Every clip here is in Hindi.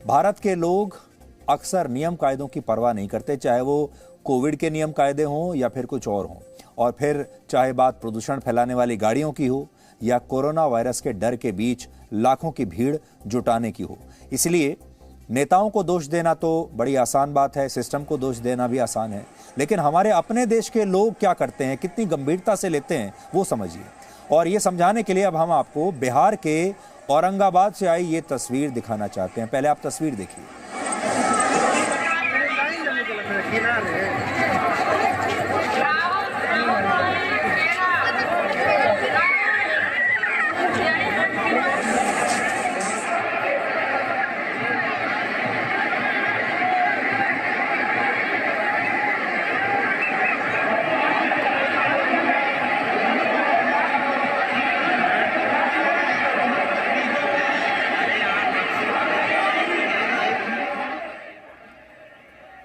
भारत के लोग अक्सर नियम कायदों की परवाह नहीं करते, चाहे वो कोविड के नियम कायदे हों या फिर कुछ और हों, और फिर चाहे बात प्रदूषण फैलाने वाली गाड़ियों की हो या कोरोना वायरस के डर के बीच लाखों की भीड़ जुटाने की हो। इसलिए नेताओं को दोष देना तो बड़ी आसान बात है, सिस्टम को दोष देना भी आसान है, लेकिन हमारे अपने देश के लोग क्या करते हैं, कितनी गंभीरता से लेते हैं, वो समझिए। और ये समझाने के लिए अब हम आपको बिहार के औरंगाबाद से आई ये तस्वीर दिखाना चाहते हैं। पहले आप तस्वीर देखिए।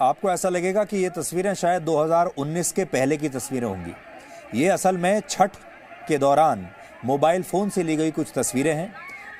आपको ऐसा लगेगा कि ये तस्वीरें शायद 2019 के पहले की तस्वीरें होंगी। ये असल में छठ के दौरान मोबाइल फ़ोन से ली गई कुछ तस्वीरें हैं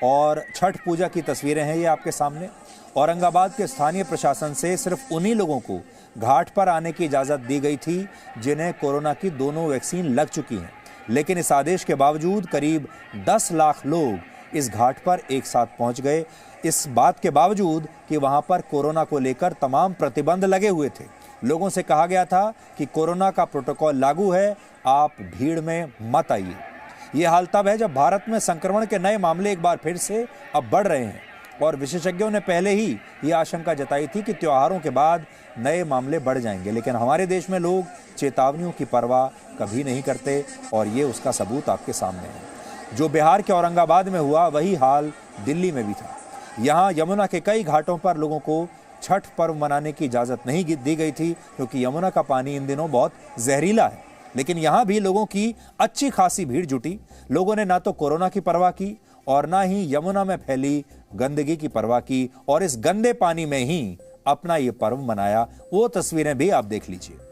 और छठ पूजा की तस्वीरें हैं ये आपके सामने। औरंगाबाद के स्थानीय प्रशासन से सिर्फ उन्हीं लोगों को घाट पर आने की इजाज़त दी गई थी जिन्हें कोरोना की दोनों वैक्सीन लग चुकी हैं, लेकिन इस आदेश के बावजूद करीब 10 लाख लोग इस घाट पर एक साथ पहुंच गए, इस बात के बावजूद कि वहां पर कोरोना को लेकर तमाम प्रतिबंध लगे हुए थे। लोगों से कहा गया था कि कोरोना का प्रोटोकॉल लागू है, आप भीड़ में मत आइए। ये हाल तब है जब भारत में संक्रमण के नए मामले एक बार फिर से अब बढ़ रहे हैं और विशेषज्ञों ने पहले ही ये आशंका जताई थी कि त्योहारों के बाद नए मामले बढ़ जाएंगे, लेकिन हमारे देश में लोग चेतावनियों की परवाह कभी नहीं करते और ये उसका सबूत आपके सामने है। जो बिहार के औरंगाबाद में हुआ वही हाल दिल्ली में भी था। यहाँ यमुना के कई घाटों पर लोगों को छठ पर्व मनाने की इजाज़त नहीं दी गई थी क्योंकि यमुना का पानी इन दिनों बहुत जहरीला है, लेकिन यहाँ भी लोगों की अच्छी खासी भीड़ जुटी। लोगों ने ना तो कोरोना की परवाह की और ना ही यमुना में फैली गंदगी की परवाह की और इस गंदे पानी में ही अपना ये पर्व मनाया। वो तस्वीरें भी आप देख लीजिए।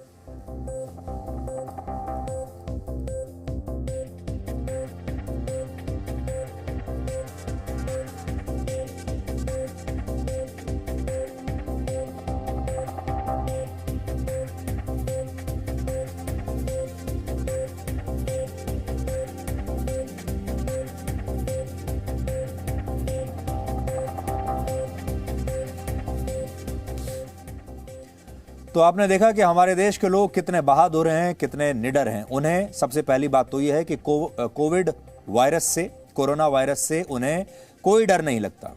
तो आपने देखा कि हमारे देश के लोग कितने बहादुर हैं, कितने निडर हैं। उन्हें सबसे पहली बात तो यह है कि कोविड वायरस से, कोरोना वायरस से उन्हें कोई डर नहीं लगता।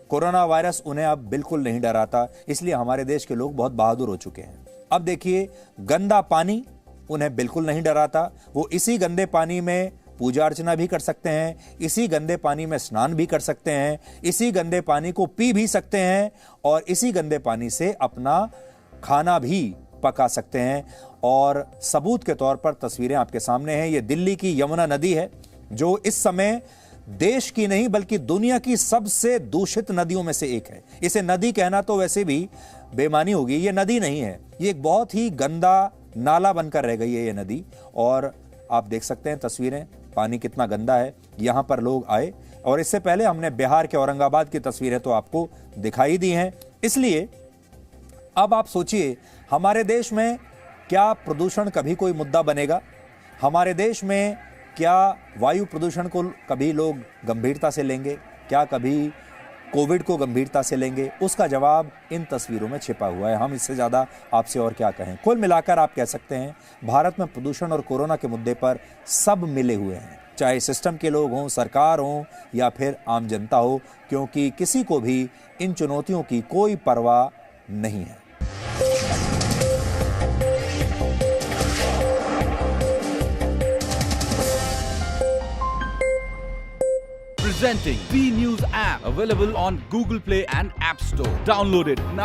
कोरोना वायरस उन्हें अब बिल्कुल नहीं डराता, इसलिए हमारे देश के लोग बहुत बहादुर हो चुके हैं। अब देखिए, गंदा पानी उन्हें बिल्कुल नहीं डराता। वो इसी गंदे पानी में पूजा अर्चना भी कर सकते हैं, इसी गंदे पानी में स्नान भी कर सकते हैं, इसी गंदे पानी को पी भी सकते हैं और इसी गंदे पानी से अपना खाना भी पका सकते हैं। और सबूत के तौर पर तस्वीरें आपके सामने हैं। ये दिल्ली की यमुना नदी है जो इस समय देश की नहीं बल्कि दुनिया की सबसे दूषित नदियों में से एक है। इसे नदी कहना तो वैसे भी बेमानी होगी, ये नदी नहीं है, ये एक बहुत ही गंदा नाला बनकर रह गई है ये नदी। और आप देख सकते हैं तस्वीरें, पानी कितना गंदा है। यहां पर लोग आए और इससे पहले हमने बिहार के औरंगाबाद की तस्वीरें तो आपको दिखाई दी हैं। इसलिए अब आप सोचिए, हमारे देश में क्या प्रदूषण कभी कोई मुद्दा बनेगा? हमारे देश में क्या वायु प्रदूषण को कभी लोग गंभीरता से लेंगे? क्या कभी कोविड को गंभीरता से लेंगे? उसका जवाब इन तस्वीरों में छिपा हुआ है। हम इससे ज़्यादा आपसे और क्या कहें। कुल मिलाकर आप कह सकते हैं भारत में प्रदूषण और कोरोना के मुद्दे पर सब मिले हुए हैं, चाहे सिस्टम के लोग हों, सरकार हो या फिर आम जनता हो, क्योंकि किसी को भी इन चुनौतियों की कोई परवाह नहीं है। Presenting B News app, available on Google Play and App Store. Download it now.